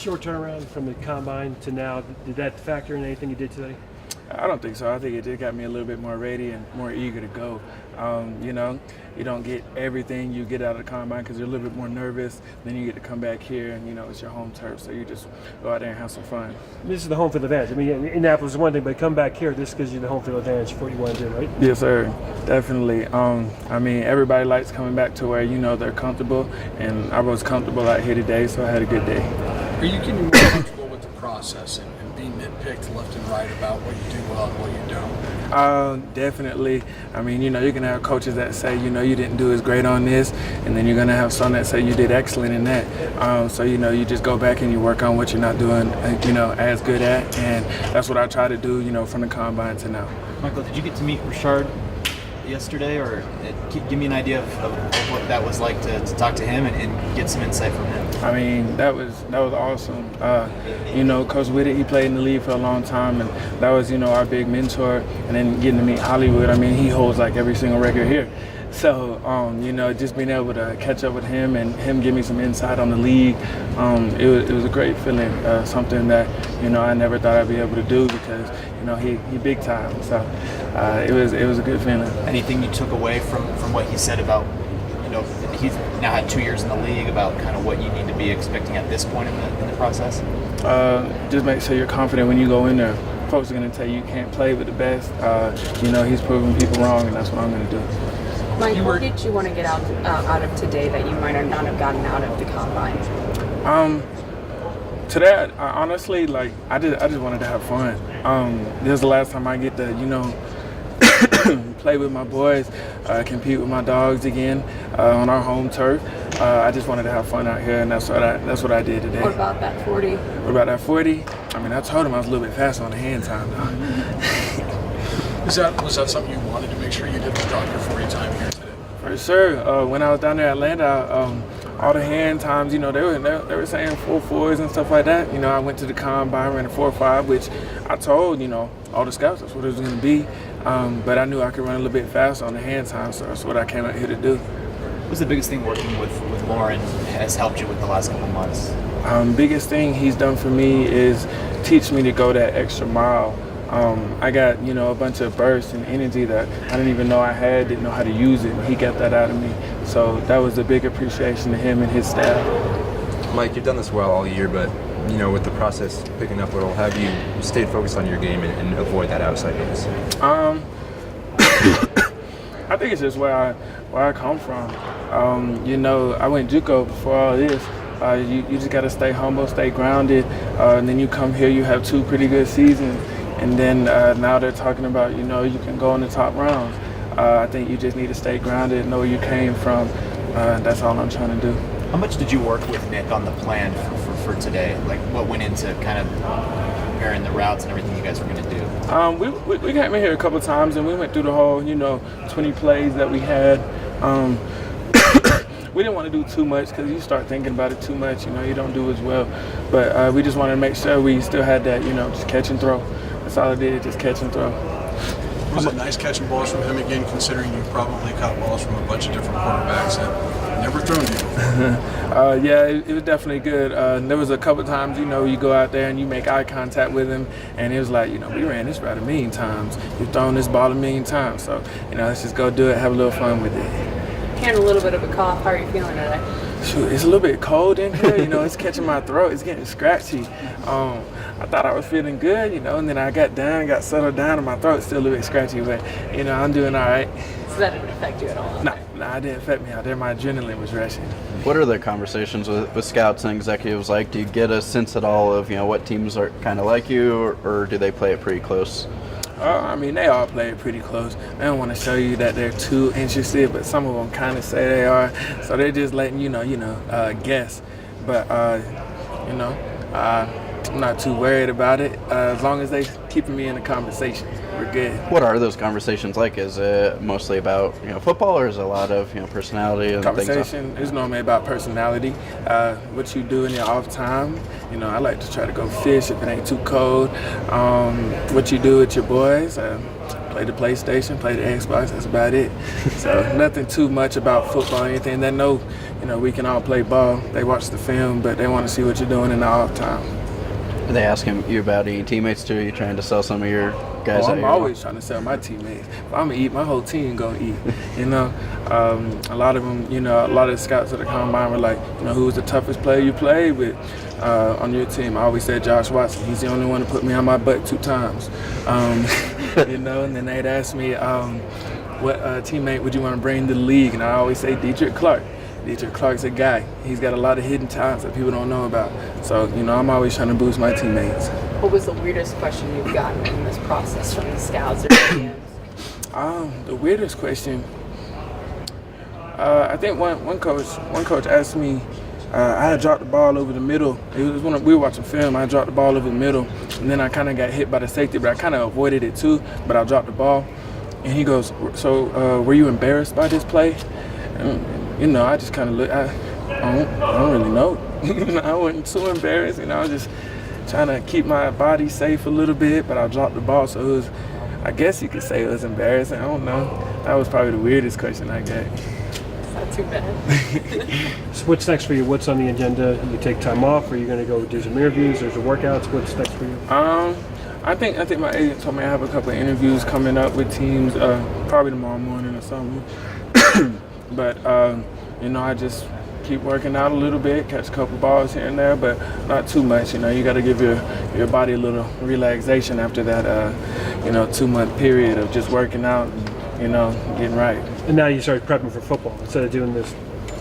short turnaround from the combine to now, did that factor in anything you did today? I don't think so. I think it just got me a little bit more ready and more eager to go. You know, you don't get everything you get out of the combine because you're a little bit more nervous. Then you get to come back here and, you know, it's your home turf. So you just go out there and have some fun. This is the home field advantage. I mean, Indianapolis is one thing, but come back here, this gives you the home field advantage for what you want to do, right? Yes, sir. Definitely. I mean, everybody likes coming back to where, you know, they're comfortable. And I was comfortable out here today, so I had a good day. Are you getting more comfortable with the process and being nitpicked left and right about what you do well and what you don't? Definitely. I mean, you know, you're going to have coaches that say, you know, you didn't do as great on this, and then you're going to have some that say you did excellent in that. So, you know, you just go back and you work on what you're not doing, you know, as good at, and that's what I try to do, you know, from the combine to now. Michael, did you get to meet Rashard yesterday, or give me an idea of what that was like to talk to him and get some insight from him? I mean, that was awesome. You know, Coach Whitted, he played in the league for a long time, and that was, you know, our big mentor. And then getting to meet Hollywood, I mean, he holds like every single record here. So, you know, just being able to catch up with him and him give me some insight on the league, it was a great feeling, something that, you know, I never thought I'd be able to do because, you know, he big time. So it was a good feeling. Anything you took away from what he said about, you know, he's now had 2 years in the league, about kind of what you need to be expecting at this point in the process? Just make sure you're confident when you go in there. Folks are going to tell you can't play with the best. You know, he's proving people wrong, and that's what I'm going to do. Mike, what did you want to get out of today that you might not have gotten out of the combine? Today, I honestly, like, I just wanted to have fun. This is the last time I get to, you know, play with my boys, compete with my dogs again on our home turf. I just wanted to have fun out here, and that's what I did today. What about that 40? What about that 40? I mean, I told him I was a little bit faster on the hand time, though. Was that something you wanted to make sure you did to drop your 40 time here today? For sure. When I was down there in Atlanta, all the hand times, you know, they were saying 4.4s and stuff like that. You know, I went to the combine, ran a 4.5, which I told, you know, all the scouts that's what it was going to be. But I knew I could run a little bit faster on the hand time, so that's what I came out here to do. What's the biggest thing working with Lawren has helped you with the last couple months? Biggest thing he's done for me is teach me to go that extra mile. I got, you know, a bunch of bursts and energy that I didn't even know I had, didn't know how to use it, and he got that out of me. So that was a big appreciation to him and his staff. Mike, you've done this well all year, but, you know, with the process picking up, what'll have you stayed focused on your game and avoid that outside noise? I think it's just where I come from. You know, I went JUCO before all this. You just got to stay humble, stay grounded, and then you come here, you have 2 pretty good seasons. And then now they're talking about, you know, you can go in the top rounds. I think you just need to stay grounded, know where you came from. That's all I'm trying to do. How much did you work with Nick on the plan for today? Like, what went into kind of preparing the routes and everything you guys were going to do? We came in here a couple times, and we went through the whole, you know, 20 plays that we had. We didn't want to do too much because you start thinking about it too much, you know, you don't do as well. But we just wanted to make sure we still had that, you know, just catch and throw. That's all I did, just catch and throw. Was it nice catching balls from him again, considering you probably caught balls from a bunch of different quarterbacks that never thrown you? Yeah, it was definitely good. There was a couple times, you know, you go out there and you make eye contact with him, and it was like, you know, we ran this route a million times. You've thrown this ball a million times. So, you know, let's just go do it, have a little fun with it. Had a little bit of a cough. How are you feeling today? Shoot, it's a little bit cold in here, you know, it's catching my throat, it's getting scratchy. I thought I was feeling good, you know, and then I got settled down, and my throat's still a little bit scratchy, but, you know, I'm doing all right. So that didn't affect you at all? No, it didn't affect me out there. My adrenaline was rushing. What are the conversations with scouts and executives like? Do you get a sense at all of, you know, what teams are kind of like you, or do they play it pretty close? I mean, they all play it pretty close. They don't want to show you that they're too interested, but some of them kind of say they are. So they're just letting you know, guess. But, you know, I'm not too worried about it. As long as they keeping me in the conversation, we're good. What are those conversations like? Is it mostly about, you know, football, or is it a lot of, you know, personality and conversation things? Is normally about personality. What you do in your off time. You know, I like to try to go fish if it ain't too cold. What you do with your boys. Play the PlayStation, play the Xbox, that's about it. So nothing too much about football or anything. They know, we can all play ball. They watch the film, but they want to see what you're doing in the off time. Are they asking you about any teammates too? Are you trying to sell some of your guys? I'm always trying to sell my teammates. If I'm gonna eat, my whole team gonna eat. A lot of them, a lot of the scouts at the combine were like, who's the toughest player you played with on your team? I always said Josh Watson. He's the only one to put me on my butt 2 times. And then they'd ask me, what teammate would you want to bring to the league? And I always say Dietrich Clark. Dietrich Clark's a guy. He's got a lot of hidden talents that people don't know about. So, I'm always trying to boost my teammates. What was the weirdest question you've gotten in this process from the scouts or GMs? The weirdest question, I think one coach asked me, I had dropped the ball over the middle. It was when we were watching film. I dropped the ball over the middle, and then I kind of got hit by the safety, but I kind of avoided it too. But I dropped the ball, and he goes, "So, were you embarrassed by this play?" And, I just kind of looked. I don't really know. I wasn't too embarrassed. I was just trying to keep my body safe a little bit, but I dropped the ball, so it was. I guess you could say it was embarrassing. I don't know. That was probably the weirdest question I got. Not too bad. So what's next for you? What's on the agenda? You take time off? Or are you going to go do some interviews? There's workouts. What's next for you? I think my agent told me I have a couple of interviews coming up with teams, probably tomorrow morning or something. But I just keep working out a little bit, catch a couple balls here and there, but not too much. You got to give your body a little relaxation after that 2-month period of just working out and getting right. And now you start prepping for football instead of doing this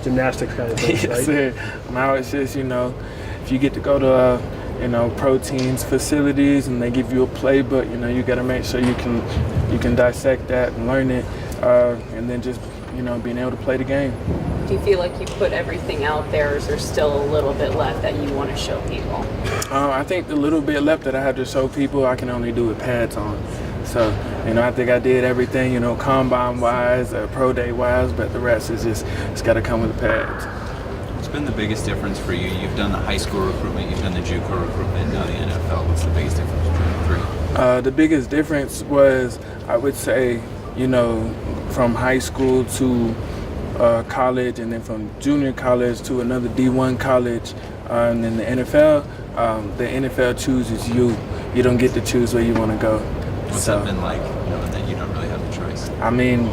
gymnastics kind of thing, Yes, right? sir. Now it's just if you get to go to pro teams facilities and they give you a playbook, you got to make sure you can dissect that and learn it, and then just being able to play the game. Do you feel like you put everything out there, or is there still a little bit left that you want to show people? I think the little bit left that I have to show people, I can only do with pads on. So, I think I did everything, combine-wise, pro day-wise, but the rest is it's got to come with the pads. What's been the biggest difference for you? You've done the high school recruitment, you've done the JUCO recruitment, now the NFL. What's the biggest difference between the 3? The biggest difference was, I would say, from high school to college, and then from junior college to another D1 college, and then the NFL chooses you. You don't get to choose where you want to go. What's that been like, knowing that you don't really have a choice? I mean,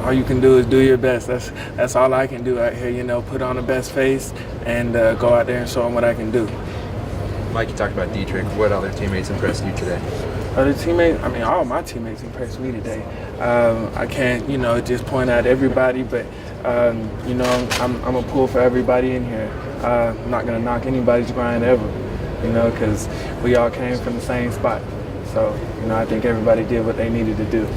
all you can do is do your best. That's all I can do out here. Put on the best face and go out there and show them what I can do. Mike, you talked about Dietrich. What other teammates impressed you today? Other teammates, all my teammates impressed me today. I can't, just point out everybody, but, I'm a pull for everybody in here. I'm not going to knock anybody's grind ever, because we all came from the same spot. So, I think everybody did what they needed to do.